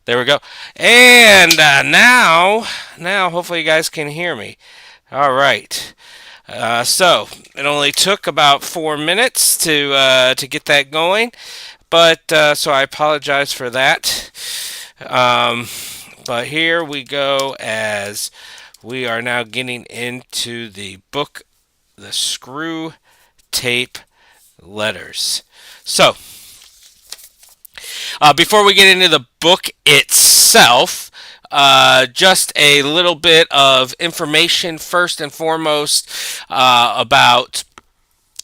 There we go. And now, hopefully you guys can hear me. All right. So it only took about 4 minutes to get that going, but so I apologize for that. Um, but here we go as we are now getting into the book, the Screw Tape Letters. So before we get into the book itself, just a little bit of information first and foremost about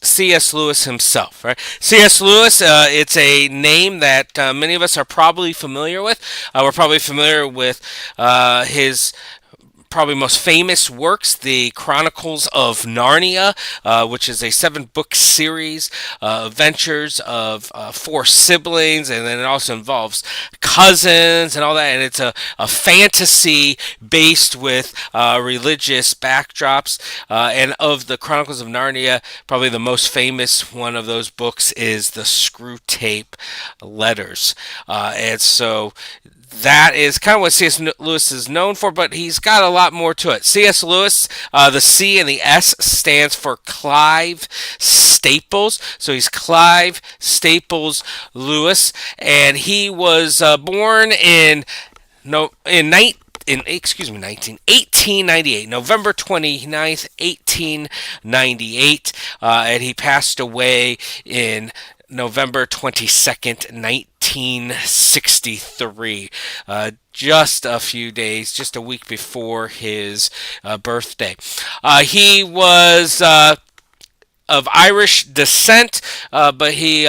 C.S. Lewis himself, right? C.S. Lewis, it's a name that many of us are probably familiar with. We're probably familiar with his probably most famous works, the Chronicles of Narnia, which is a 7-book series, adventures of 4 siblings, and then it also involves cousins and all that. And it's a fantasy based with religious backdrops. And of the Chronicles of Narnia, probably the most famous one of those books is the Screwtape Letters. And so that is kind of what C.S. Lewis is known for, but he's got a lot more to it. C.S. Lewis, the C and the S stands for Clive Staples. So he's Clive Staples Lewis, and he was born in no in 1898, November 29th, 1898, and he passed away in November 22nd, 1963, just a few days, just a week before his birthday. He was of Irish descent, but he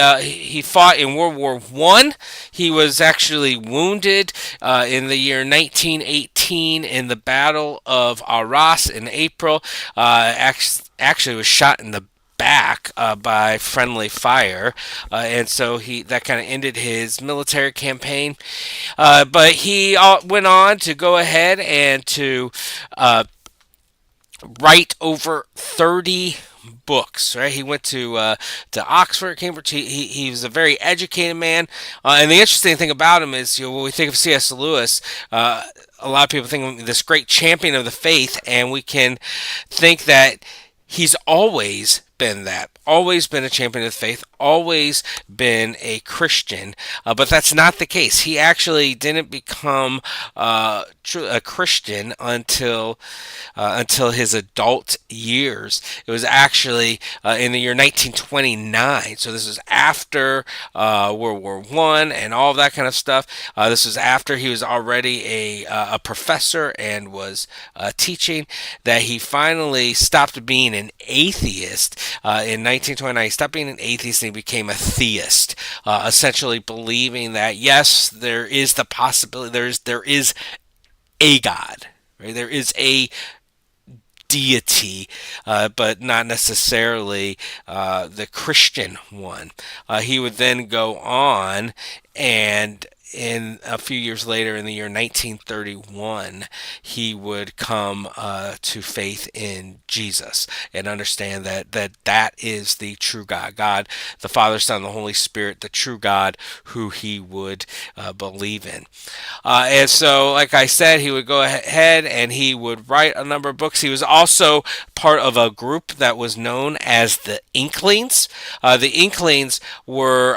fought in World War One. He was actually wounded in the year 1918 in the Battle of Arras in April. Actually, was shot in the back by friendly fire, and so he that kind of ended his military campaign. But he went on to go ahead and to write over 30 books. Right, he went to Oxford, Cambridge. He was a very educated man, and the interesting thing about him is, when we think of C.S. Lewis, a lot of people think of this great champion of the faith, and we can think that he's always been a champion of the faith, always been a Christian, but that's not the case. He actually didn't become a Christian until his adult years. It was actually in the year 1929. So this was after World War One and all of that kind of stuff. This was after he was already a professor and was teaching, that he finally stopped being an atheist in 1929. He stopped being an atheist and he became a theist, essentially believing that yes, there is the possibility, there is a God, right? There is a deity, but not necessarily the Christian one. He would then go on, and in a few years later, in the year 1931, he would come to faith in Jesus and understand that is the true God, the Father, Son, and the Holy Spirit, the true God who he would believe in. And so, like I said, he would go ahead and he would write a number of books. He was also part of a group that was known as the Inklings. The Inklings were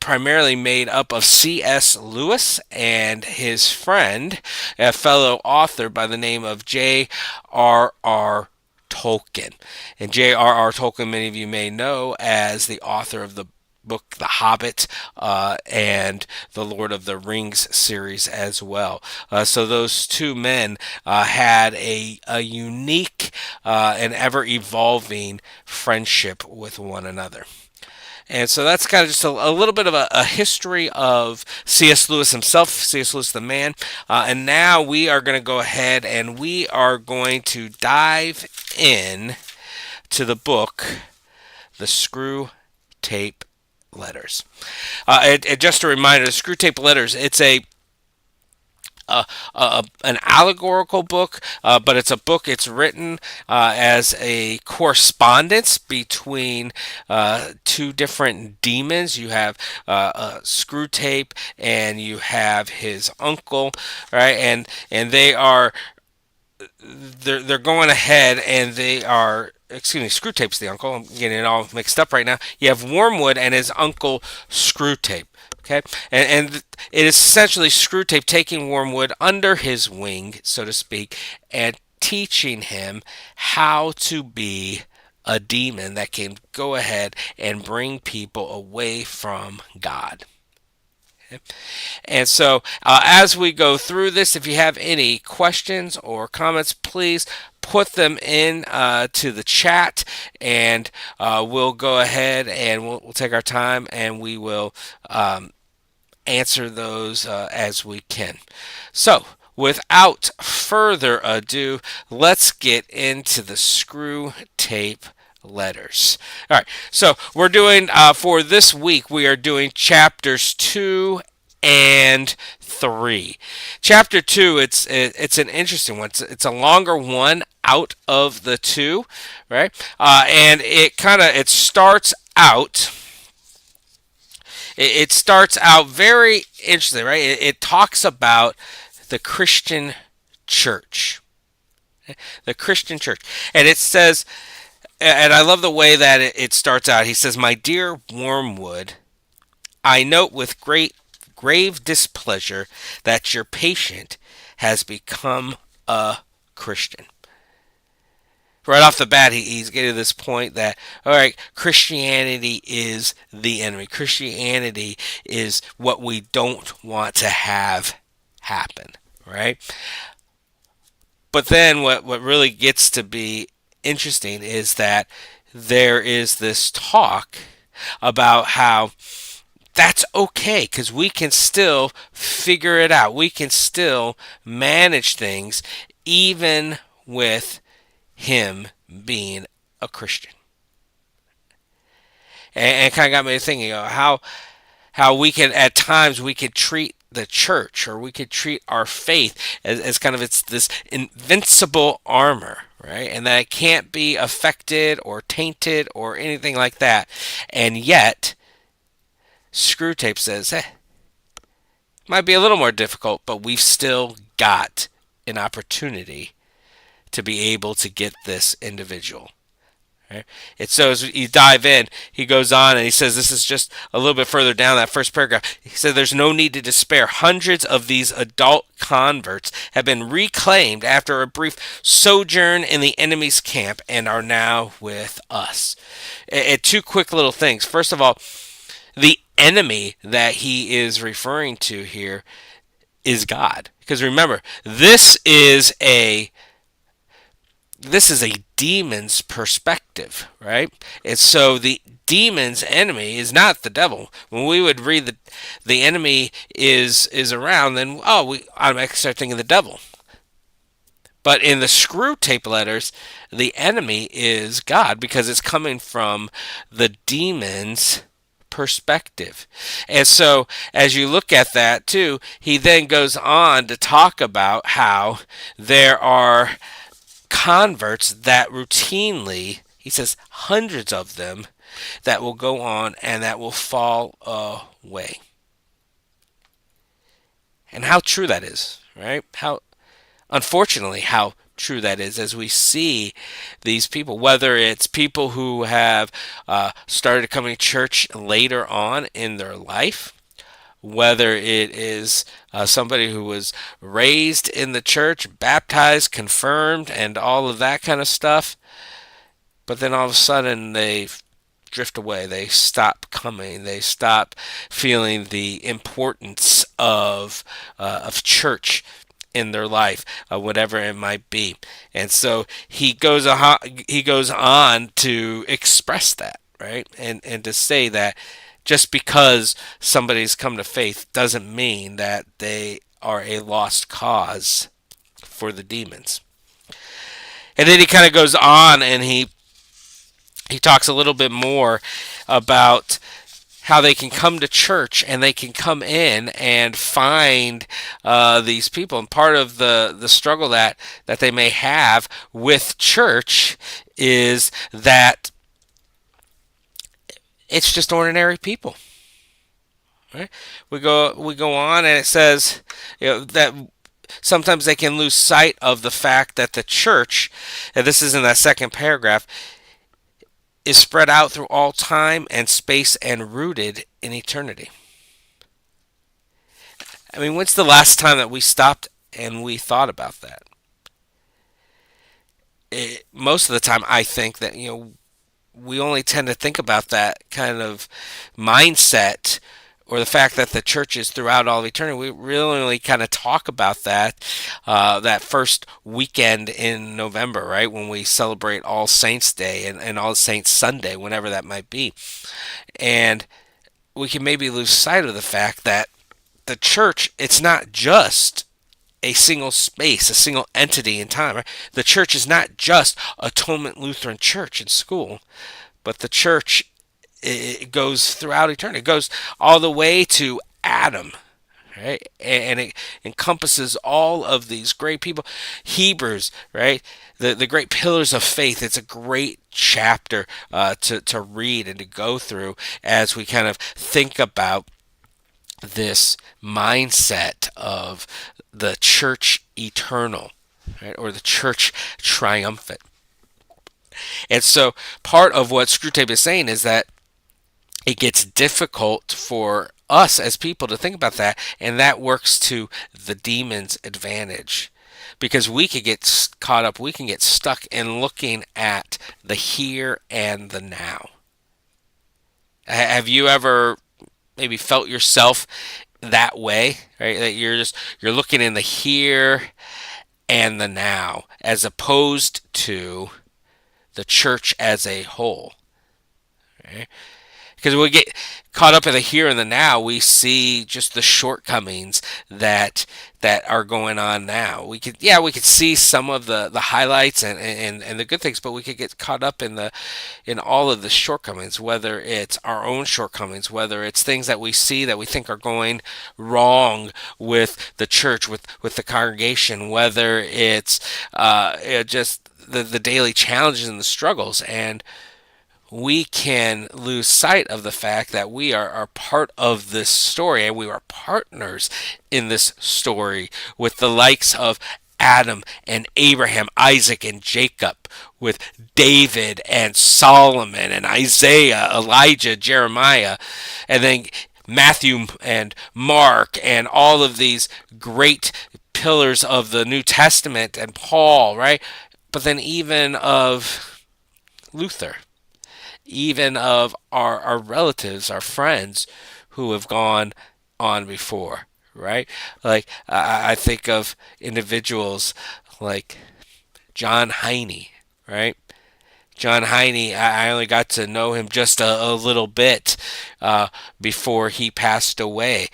primarily made up of C.S. Lewis and his friend, a fellow author by the name of J.R.R. Tolkien. And J.R.R. Tolkien, many of you may know as the author of the book The Hobbit and the Lord of the Rings series as well. So those two men had a unique and ever evolving friendship with one another. And so that's kind of just a little bit of a history of C.S. Lewis himself, C.S. Lewis the man. And now we are going to go ahead and we are going to dive in to the book, The Screw Tape Letters. And just a reminder, the Screwtape Letters, it's a an allegorical book, but it's a book. It's written as a correspondence between two different demons. You have Screwtape and you have his uncle, right? And they're going ahead and they are, excuse me, Screwtape's the uncle. I'm getting it all mixed up right now. You have Wormwood and his uncle Screwtape. Okay, and it is essentially Screwtape taking Wormwood under his wing, so to speak, and teaching him how to be a demon that can go ahead and bring people away from God. And so, as we go through this, if you have any questions or comments, please put them in to the chat, and we'll go ahead and we'll take our time and we will answer those as we can. So, without further ado, let's get into the Screwtape Letters. All right, so we're doing for this week. We are doing chapters 2 and 3. Chapter 2, it's an interesting one. It's a longer one out of the two, right? And it starts out. It starts out very interesting, right? It talks about the Christian church, the Christian church, and it says. And I love the way that it starts out. He says, "My dear Wormwood, I note with grave displeasure that your patient has become a Christian." Right off the bat, he's getting to this point that, all right, Christianity is the enemy. Christianity is what we don't want to have happen, right? But then what really gets to be interesting is that there is this talk about how that's okay because we can still figure it out. We can still manage things even with him being a Christian. And it kind of got me thinking, how we can at times we could treat the church or we could treat our faith as kind of it's this invincible armor, right? And that it can't be affected or tainted or anything like that. And yet, Screwtape says, might be a little more difficult, but we've still got an opportunity to be able to get this individual. Right? It's so as you dive in, he goes on and he says this is just a little bit further down that first paragraph. He said there's no need to despair. Hundreds of these adult converts have been reclaimed after a brief sojourn in the enemy's camp and are now with us. Two quick little things. First of all, the enemy that he is referring to here is God. Because remember, this is a demon's perspective, right? And so the demon's enemy is not the devil. When we would read the enemy is around, then we automatically start thinking the devil. But in the Screwtape Letters, the enemy is God because it's coming from the demon's perspective. And so as you look at that too, he then goes on to talk about how there are converts that routinely, he says hundreds of them, that will go on and that will fall away. And how true that is, right? Unfortunately, how true that is as we see these people, whether it's people who have started coming to church later on in their life, whether it is somebody who was raised in the church, baptized, confirmed, and all of that kind of stuff, but then all of a sudden they drift away. They stop coming. They stop feeling the importance of church in their life, whatever it might be. And so he goes on to express that, right, and to say that just because somebody's come to faith doesn't mean that they are a lost cause for the demons. And then he kind of goes on and he talks a little bit more about how they can come to church and they can come in and find these people. And part of the struggle that they may have with church is that it's just ordinary people. Right? We go on, and it says, that sometimes they can lose sight of the fact that the church, and this is in that second paragraph, is spread out through all time and space and rooted in eternity. I mean, when's the last time that we stopped and we thought about that? Most of the time, I think that we only tend to think about that kind of mindset, or the fact that the church is throughout all of eternity. We really only kind of talk about that first weekend in November, right, when we celebrate All Saints Day and All Saints Sunday, whenever that might be. And we can maybe lose sight of the fact that the church, it's not just a single space, a single entity in time. Right? The church is not just Atonement Lutheran Church in school, but the church, it goes throughout eternity. It goes all the way to Adam, right? And it encompasses all of these great people. Hebrews, right? The great pillars of faith. It's a great chapter to read and to go through as we kind of think about this mindset of the church eternal, right? Or the church triumphant. And so part of what Screwtape is saying is that it gets difficult for us as people to think about that, and that works to the demon's advantage. Because we could get caught up, we can get stuck in looking at the here and the now. Have you ever maybe felt yourself that way, right? That you're looking in the here and the now, as opposed to the church as a whole. Right? Because we get caught up in the here and the now, we see just the shortcomings that are going on now. We could see some of the highlights and the good things, but we could get caught up in all of the shortcomings, whether it's our own shortcomings, whether it's things that we see that we think are going wrong with the church, with the congregation, whether it's just the daily challenges and the struggles. And we can lose sight of the fact that we are part of this story, and we are partners in this story with the likes of Adam and Abraham, Isaac and Jacob, with David and Solomon and Isaiah, Elijah, Jeremiah, and then Matthew and Mark, and all of these great pillars of the New Testament, and Paul, right? But then even of Luther, even of our relatives, our friends who have gone on before, right? Like, I think of individuals like John Heine, right? John Heine, I only got to know him just a little bit before he passed away,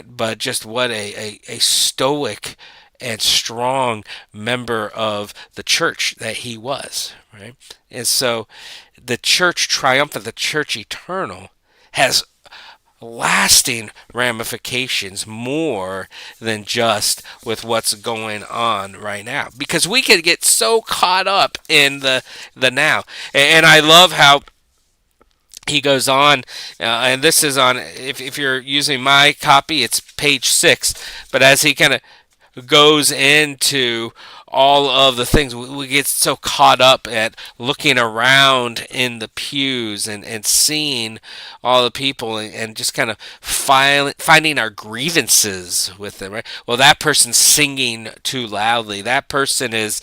but just what a stoic and strong member of the church that he was, right? And so the church triumphant, the church eternal, has lasting ramifications more than just with what's going on right now, because we could get so caught up in the now. And I love how he goes on, and this is on, if you're using my copy, it's page 6, but as he kind of goes into all of the things, we get so caught up at looking around in the pews and seeing all the people, and just kind of finding our grievances with them, right? Well, that person's singing too loudly. That person is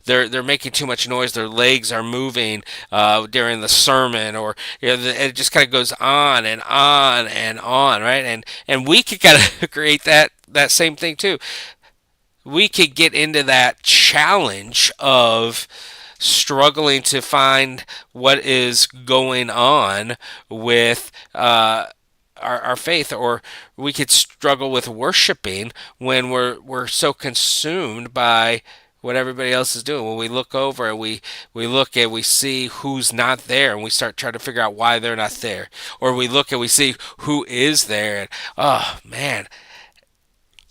they're making too much noise. Their legs are moving during the sermon, or it just kind of goes on and on and on, right? And we could kind of create that same thing too. We could get into that challenge of struggling to find what is going on with our faith, or we could struggle with worshiping when we're so consumed by what everybody else is doing. When we look over and we see who's not there, and we start trying to figure out why they're not there. Or we look and we see who is there, and oh man,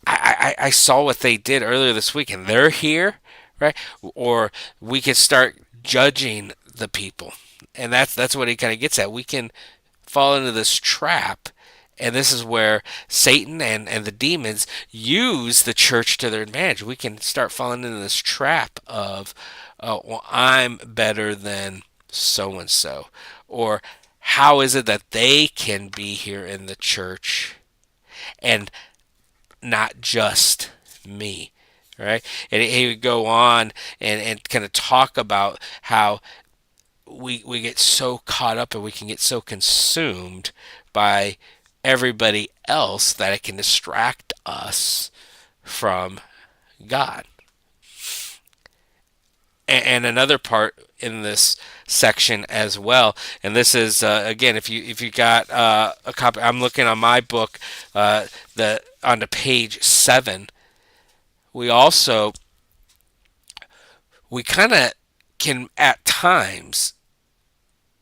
I saw what they did earlier this week, and they're here, right? Or we can start judging the people, and that's what he kind of gets at. We can fall into this trap, and this is where Satan and the demons use the church to their advantage. We can start falling into this trap of, oh, well, I'm better than so and so, or how is it that they can be here in the church and not just me, right? And he would go on and kind of talk about how we get so caught up and we can get so consumed by everybody else that it can distract us from God. And another part in this section as well, and this is again, if you got a copy, I'm looking on my book, the on the page 7. We also we kind of can at times,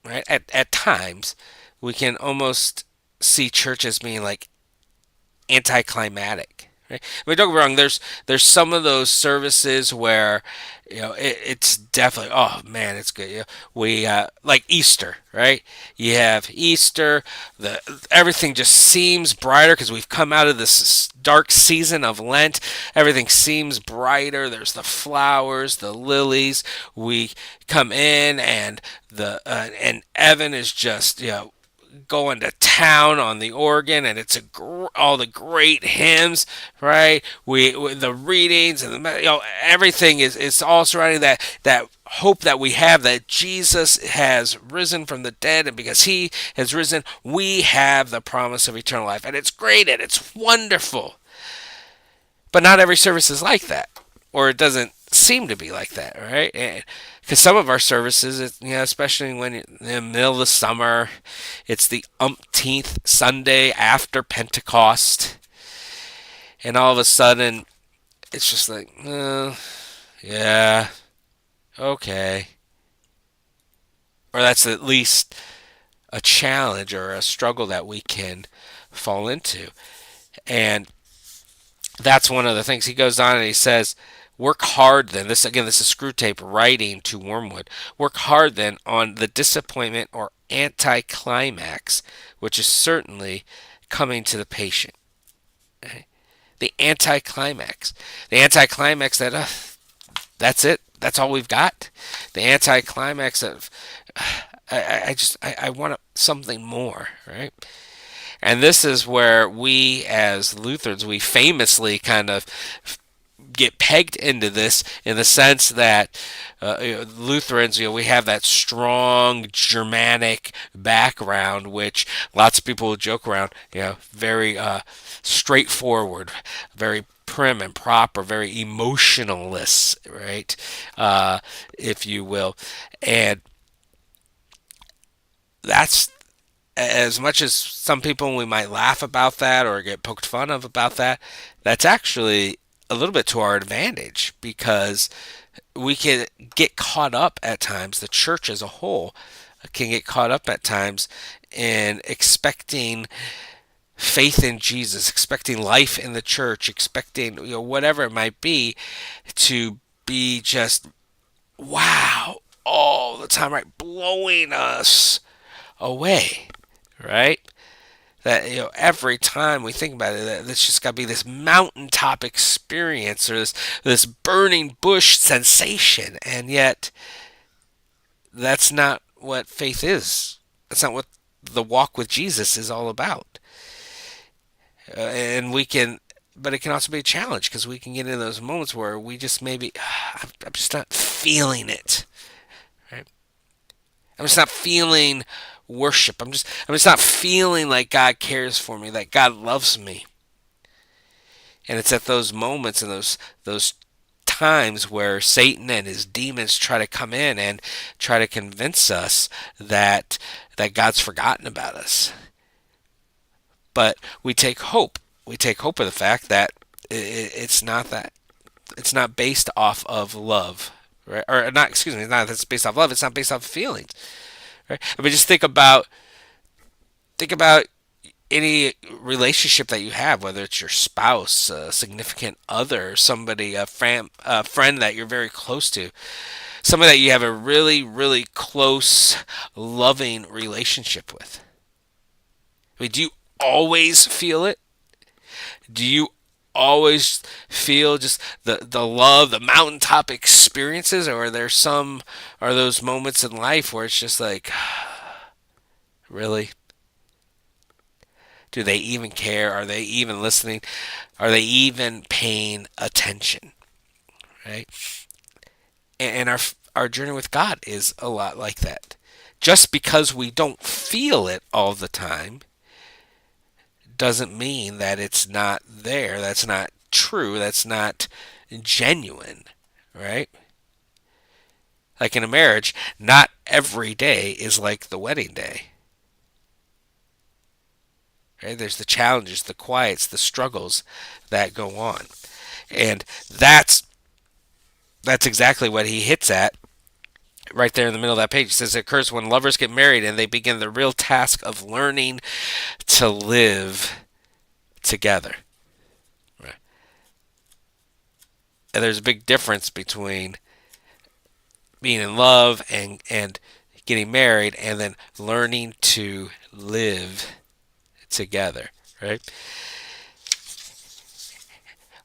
right? At times, we can almost see church as being like anticlimactic. Right? I mean, don't get me wrong. There's some of those services where it's definitely, oh man, it's good. We like Easter, right? You have Easter, the everything just seems brighter because we've come out of this dark season of Lent. Everything seems brighter. There's the flowers, the lilies. We come in and Evan is just going to town on the organ, and it's all the great hymns, right? We the readings and everything is all surrounding that hope that we have that Jesus has risen from the dead, and because he has risen, we have the promise of eternal life, and it's great and it's wonderful. But not every service is like that, or it doesn't seem to be like that, right? Because some of our services, especially when in the middle of the summer, it's the umpteenth Sunday after Pentecost, and all of a sudden, it's just like, yeah, okay. Or that's at least a challenge or a struggle that we can fall into. And that's one of the things. He goes on and he says, work hard then. This is Screwtape writing to Wormwood. Work hard then on the disappointment or anticlimax, which is certainly coming to the patient. Okay? The anticlimax. The anticlimax that, that's it. That's all we've got. The anticlimax of, I want something more, right? And this is where we as Lutherans, we famously kind of get pegged into this in the sense that Lutherans, we have that strong Germanic background, which lots of people will joke around, very straightforward, very prim and proper, very emotionless, right? If you will. And that's, as much as some people we might laugh about that or get poked fun of about that, that's actually a little bit to our advantage because we can get caught up at times, the church as a whole can get caught up at times in expecting faith in Jesus, expecting life in the church, expecting whatever it might be to be just wow all the time, right? Blowing us away, right? That every time we think about it, that it's just got to be this mountaintop experience or this burning bush sensation, and yet that's not what faith is. That's not what the walk with Jesus is all about. And we can, but it can also be a challenge because we can get into those moments where we just maybe, I'm just not feeling it, right? I'm just not feeling worship. I'm just not feeling like God cares for me, that God loves me. And it's at those moments and those times where Satan and his demons try to come in and try to convince us that God's forgotten about us. But we take hope. We take hope of the fact that it's not that. it's not based off of love, right? Or not, excuse me, it's not that's based off love. It's not based off of feelings, right? I mean, just think about any relationship that you have, whether it's your spouse, a significant other, somebody, a friend that you're very close to, somebody that you have a really, really close, loving relationship with. I mean, do you always feel it? Do you always feel just the love, the mountaintop experiences, or are those moments in life where it's just like, really? Do they even care? Are they even listening? Are they even paying attention? Right? And our journey with God is a lot like that. Just because we don't feel it all the time doesn't mean that it's not there. That's not true. That's not genuine, right? Like in a marriage, not every day is like the wedding day. Right? There's the challenges, the quiets, the struggles that go on. And that's exactly what he hits at right there in the middle of that page. He says it occurs when lovers get married and they begin the real task of learning to live together. Right? And there's a big difference between being in love and getting married and then learning to live together, right?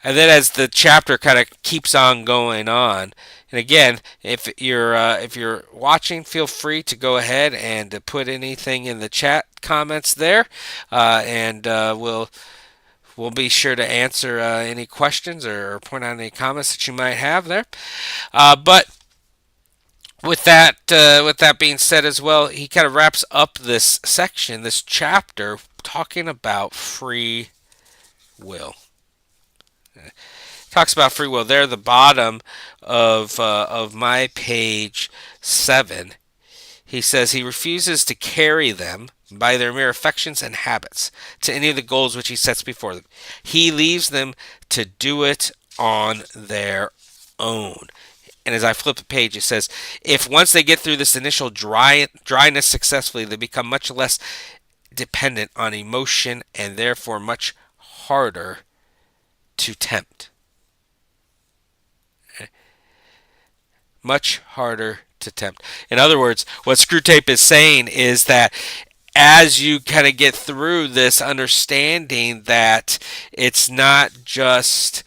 And then as the chapter kind of keeps on going on, and again, if you're watching, feel free to go ahead and to put anything in the chat comments there, and we'll be sure to answer any questions or point out any comments that you might have there. But with that being said as well, he kind of wraps up this section, this chapter, talking about free will. Talks about free will there at the bottom of my page 7. He says he refuses to carry them by their mere affections and habits to any of the goals which he sets before them. He leaves them to do it on their own. And as I flip the page, it says, if once they get through this initial dryness successfully, they become much less dependent on emotion and therefore much harder to tempt. Much harder to tempt. In other words, what Screwtape is saying is that as you kind of get through this understanding that it's not just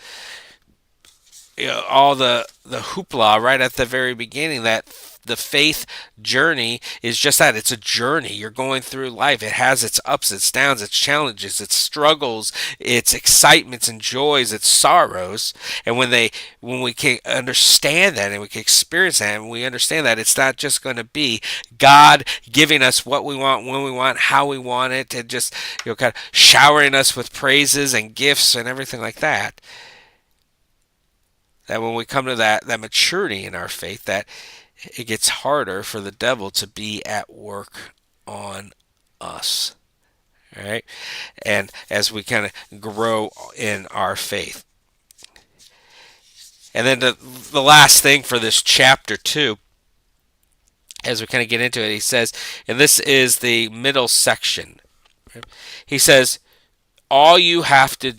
all the hoopla right at the very beginning, that the faith journey is just that. It's a journey. You're going through life. It has its ups, its downs, its challenges, its struggles, its excitements and joys, its sorrows. And when we can understand that and we can experience that and we understand that it's not just going to be God giving us what we want, when we want, how we want it, and just kind of showering us with praises and gifts and everything like that. That when we come to that maturity in our faith, that it gets harder for the devil to be at work on us. All right? And as we kind of grow in our faith. And then the last thing for this chapter 2, as we kind of get into it, he says, and this is the middle section. He says, all you then have to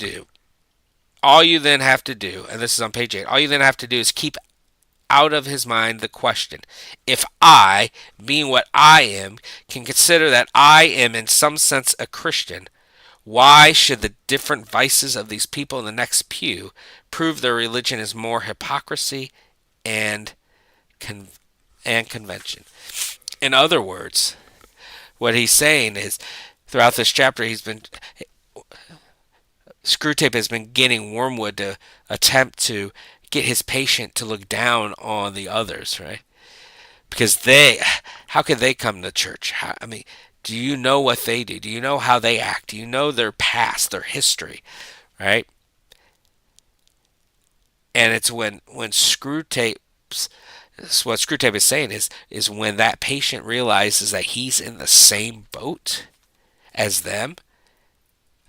do, and this is on page 8, all you then have to do is keep out of his mind the question, if I, being what I am, can consider that I am in some sense a Christian, why should the different vices of these people in the next pew prove their religion is more hypocrisy and convention? In other words, what he's saying is, throughout this chapter, Screwtape has been getting Wormwood to attempt to get his patient to look down on the others, right? Because how could they come to church? Do you know what they do? Do you know how they act? Do you know their past, their history, right? And it's when Screwtape's what Screwtape is saying is when that patient realizes that he's in the same boat as them,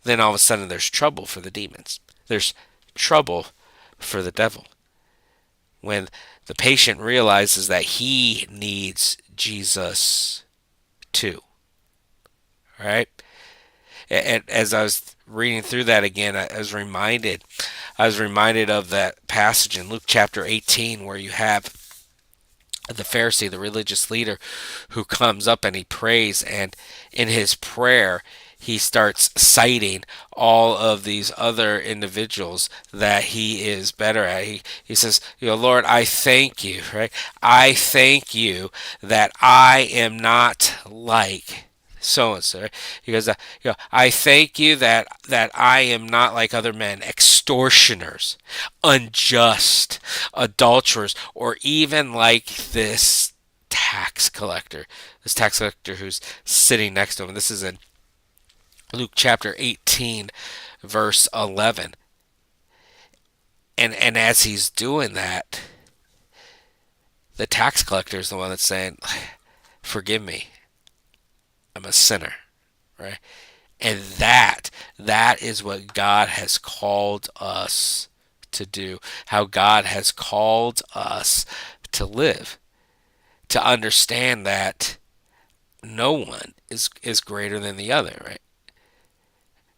then all of a sudden there's trouble for the demons. There's trouble for the devil. when the patient realizes that he needs Jesus too. Right? And as I was reading through that again, I was reminded of that passage in Luke chapter 18 where you have the Pharisee, the religious leader, who comes up and he prays, and in his prayer, he starts citing all of these other individuals that he is better at. He says, Lord, I thank you, right? I thank you that I am not like so and so. Right? He goes, I thank you that I am not like other men, extortioners, unjust, adulterers, or even like this tax collector. This tax collector who's sitting next to him. This is in Luke chapter 18, verse 11. And as he's doing that, the tax collector is the one that's saying, forgive me, I'm a sinner, right? And that is what God has called us to do, how God has called us to live, to understand that no one is greater than the other, right?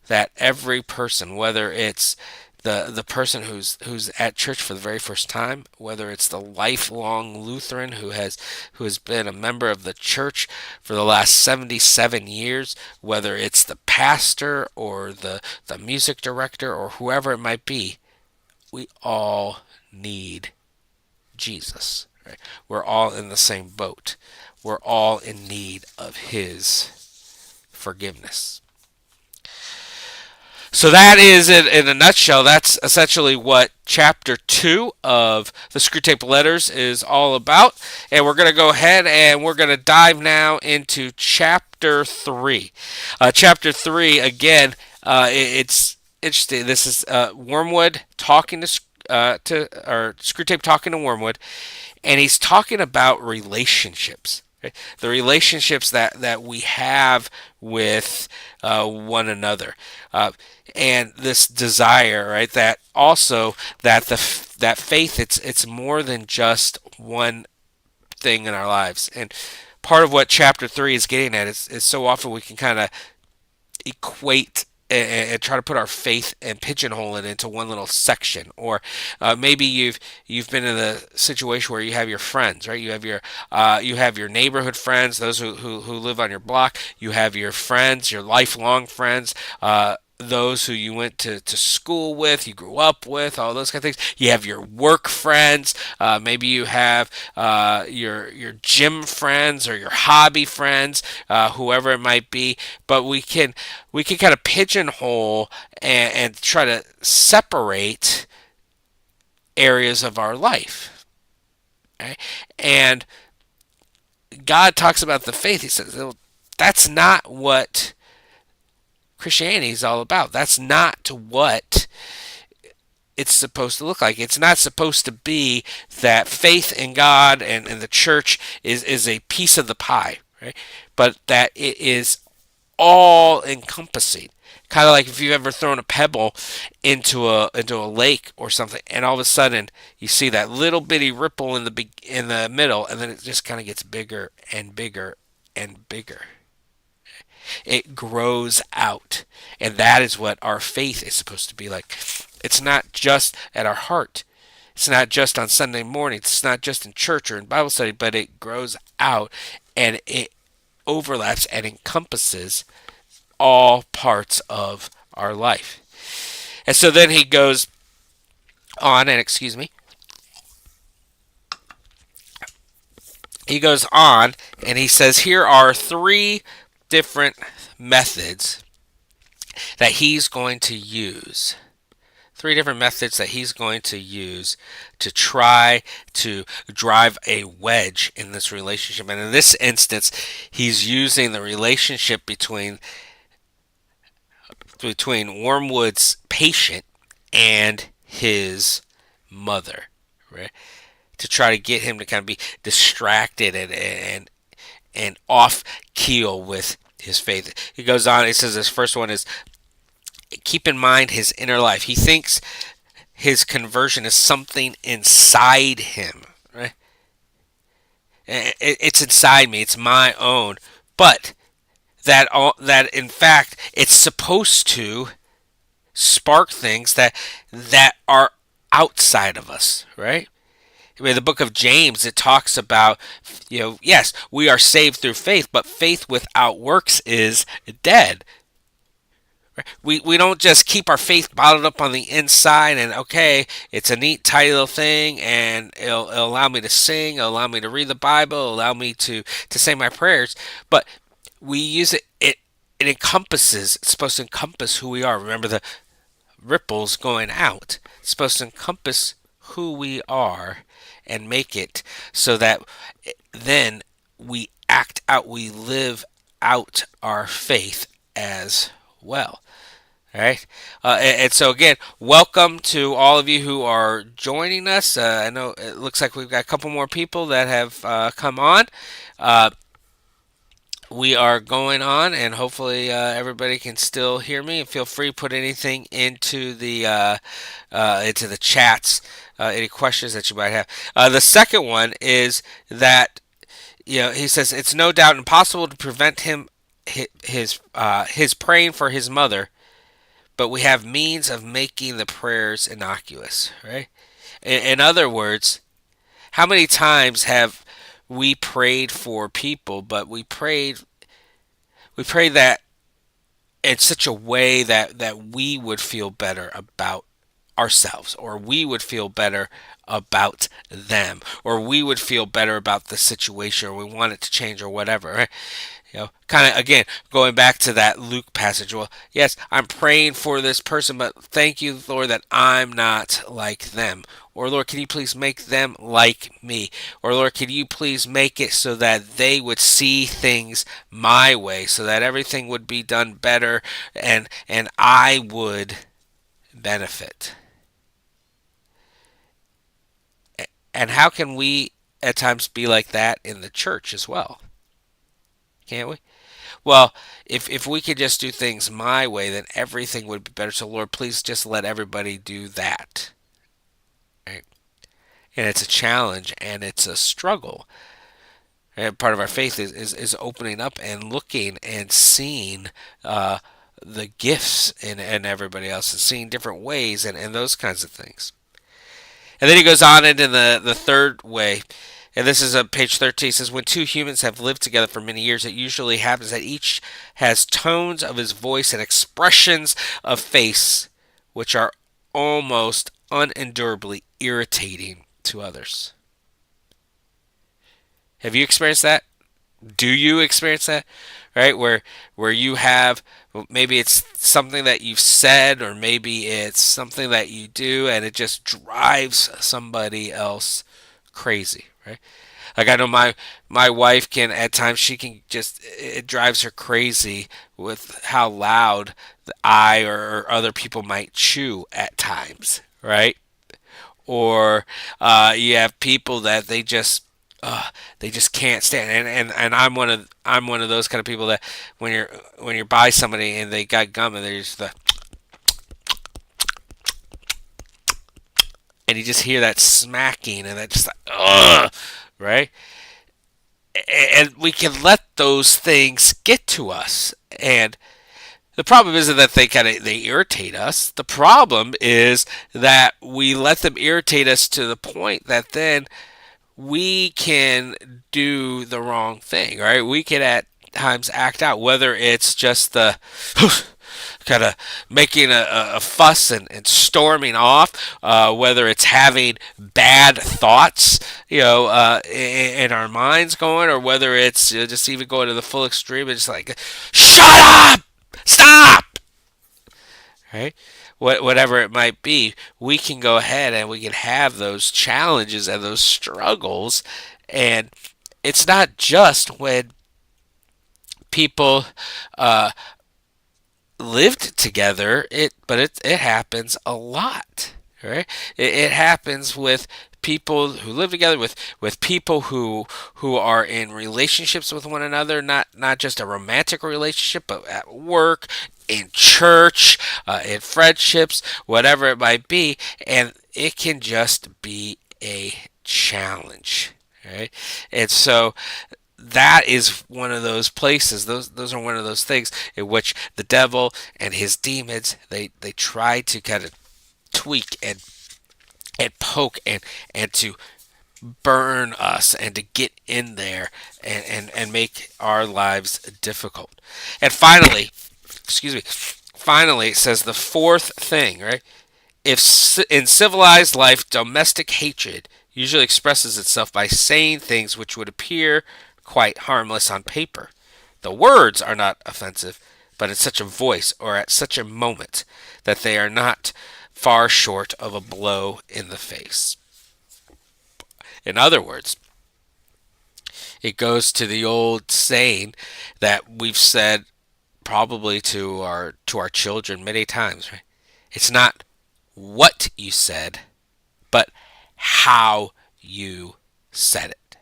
That every person, whether it's the person who's at church for the very first time, whether it's the lifelong Lutheran who has been a member of the church for the last 77 years, whether it's the pastor or the music director or whoever it might be, we all need Jesus. Right? We're all in the same boat. We're all in need of His forgiveness. So that is it in a nutshell. That's essentially what chapter 2 of the Screwtape Letters is all about. And we're going to go ahead and we're going to dive now into chapter 3. Chapter 3, again, it's interesting. This is Wormwood talking or Screwtape talking to Wormwood, and he's talking about relationships. Right? The relationships that we have with one another. And this desire, right? That also that that faith, it's more than just one thing in our lives. And part of what chapter 3 is getting at is so often we can kind of equate and try to put our faith and pigeonhole it into one little section. Or maybe you've been in a situation where you have your friends, right? You have your neighborhood friends, those who live on your block. You have your friends, your lifelong friends. Those who you went to school with, you grew up with, all those kind of things. You have your work friends. Maybe you have your gym friends or your hobby friends, whoever it might be. But we can kind of pigeonhole and try to separate areas of our life. Okay? And God talks about the faith. He says, well, that's not what Christianity is all about. That's not what it's supposed to look like. It's not supposed to be that faith in God and the church is a piece of the pie, right? But that it is all encompassing. Kind of like if you've ever thrown a pebble into a lake or something, and all of a sudden you see that little bitty ripple in the middle, and then it just kind of gets bigger and bigger and bigger. It grows out. And that is what our faith is supposed to be like. It's not just at our heart. It's not just on Sunday mornings. It's not just in church or in Bible study, but it grows out and it overlaps and encompasses all parts of our life. And so then he goes on, and excuse me, he goes on and he says, here are 3 different methods that he's going to use. 3 different methods that he's going to use to try to drive a wedge in this relationship. And in this instance, he's using the relationship between Wormwood's patient and his mother, right? To try to get him to kind of be distracted and off keel with his faith. He goes on, he says this first one is keep in mind his inner life. He thinks his conversion is something inside him, right? It's inside me. It's my own. But that in fact it's supposed to spark things that are outside of us, right? I mean, the book of James, it talks about, yes, we are saved through faith, but faith without works is dead. We don't just keep our faith bottled up on the inside and, okay, it's a neat, tidy little thing, and it'll allow me to sing, it'll allow me to read the Bible, it'll allow me to say my prayers, but we use it encompasses, it's supposed to encompass who we are. Remember the ripples going out. It's supposed to encompass who we are and make it so that then we act out, we live out our faith as well. All right. And so, again, welcome to all of you who are joining us. I know it looks like we've got a couple more people that have come on. Uh, we are going on, and hopefully everybody can still hear me. And feel free to put anything into the chats, any questions that you might have. The second one is that he says it's no doubt impossible to prevent his praying for his mother, but we have means of making the prayers innocuous, right? In other words, how many times have we prayed for people, but we prayed that in such a way that we would feel better about ourselves, or we would feel better about them, or we would feel better about the situation, or we want it to change, or whatever, right? Kind of, again, going back to that Luke passage. Well, yes, I'm praying for this person, but thank you, Lord, that I'm not like them. Or, Lord, can you please make them like me? Or, Lord, can you please make it so that they would see things my way, so that everything would be done better, and I would benefit. And how can we at times be like that in the church as well? Can't we? Well, if we could just do things my way, then everything would be better. So, Lord, please just let everybody do that. Right? And it's a challenge and it's a struggle. And part of our faith is opening up and looking and seeing the gifts in everybody else, and seeing different ways, and those kinds of things. And then he goes on into the third way. And this is on page 13. It says, when two humans have lived together for many years, it usually happens that each has tones of his voice and expressions of face which are almost unendurably irritating to others. Have you experienced that? Do you experience that? Right? Where you have, maybe it's something that you've said, or maybe it's something that you do, and it just drives somebody else crazy, right? Like, I know my wife can, at times, she can just, it drives her crazy with how loud I or other people might chew at times, right? Or you have people that they just can't stand, and I'm one of those kind of people that when you're by somebody and they got gum and they're just and you just hear that smacking, and that just like, ugh, right? And we can let those things get to us, and the problem isn't that they irritate us. The problem is that we let them irritate us to the point that then we can do the wrong thing, right? We can at times act out, whether it's just the kind of making a fuss and storming off, whether it's having bad thoughts, in our minds going, or whether it's just even going to the full extreme and just like, shut up, stop, right? Whatever it might be, we can go ahead and we can have those challenges and those struggles. And it's not just when people lived together, but it happens a lot, right? It happens with people who live together, with people who are in relationships with one another, not just a romantic relationship, but at work, in church, in friendships, whatever it might be, and it can just be a challenge, right? And so that is one of those places. Those are one of those things in which the devil and his demons they try to kind of tweak and poke and to burn us and to get in there and make our lives difficult. And finally, excuse me, finally it says the fourth thing, right? If in civilized life, domestic hatred usually expresses itself by saying things which would appear quite harmless on paper. The words are not offensive, but in such a voice or at such a moment that they are not far short of a blow in the face. In other words, it goes to the old saying that we've said probably to our children many times, right? It's not what you said, but how you said it.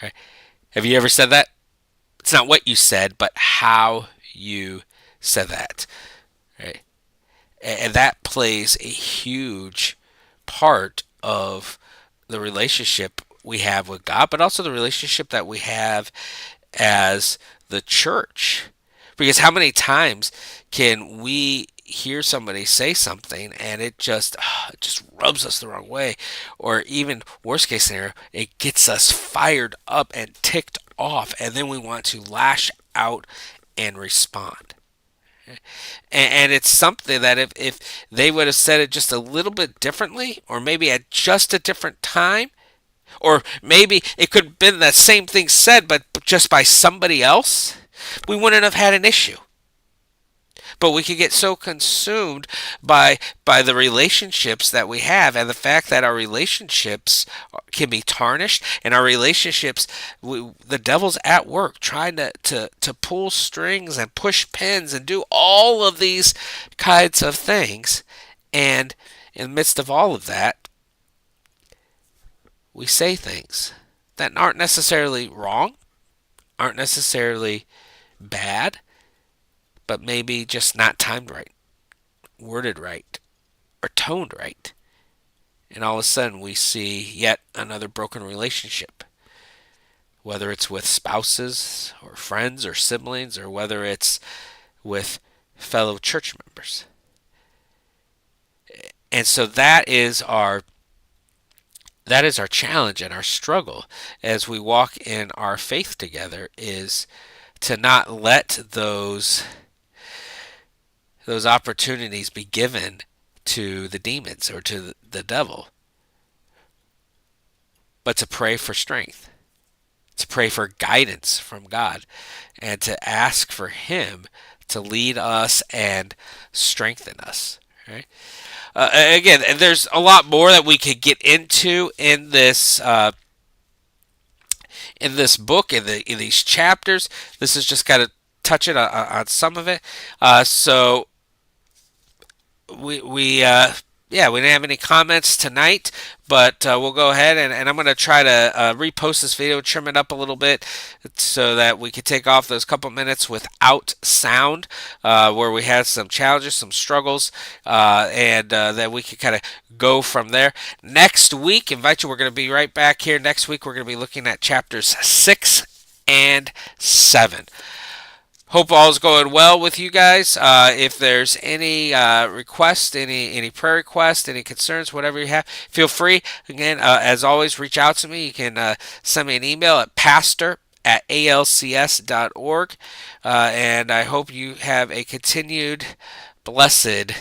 Right? Have you ever said that? It's not what you said, but how you said that. Right? And that plays a huge part of the relationship we have with God, but also the relationship that we have as the church. Because how many times can we hear somebody say something and it just rubs us the wrong way, or even worst case scenario, it gets us fired up and ticked off, and then we want to lash out and respond. And it's something that if they would have said it just a little bit differently, or maybe at just a different time, or maybe it could have been the same thing said, but just by somebody else, we wouldn't have had an issue. But we could get so consumed by the relationships that we have, and the fact that our relationships can be tarnished, and our relationships, the devil's at work trying to pull strings and push pins and do all of these kinds of things. And in the midst of all of that, we say things that aren't necessarily wrong, aren't necessarily bad, but maybe just not timed right, worded right, or toned right. And all of a sudden we see yet another broken relationship, whether it's with spouses or friends or siblings, or whether it's with fellow church members. And so that is our challenge and our struggle as we walk in our faith together, is to not let those opportunities be given to the demons or to the devil, but to pray for strength, to pray for guidance from God, and to ask for Him to lead us and strengthen us. Right? Again, and there's a lot more that we could get into in this book, in these chapters. This is just kind of touching on some of it. So we didn't have any comments tonight, but we'll go ahead and I'm going to try to repost this video, trim it up a little bit so that we can take off those couple minutes without sound, where we had some challenges, some struggles, and that we can kind of go from there. Next week, invite you, we're going to be right back here. Next week, we're going to be looking at chapters 6 and 7. Hope all is going well with you guys. If there's any requests, any prayer requests, any concerns, whatever you have, feel free. Again, as always, reach out to me. You can send me an email at pastor@alcs.org. And I hope you have a continued blessed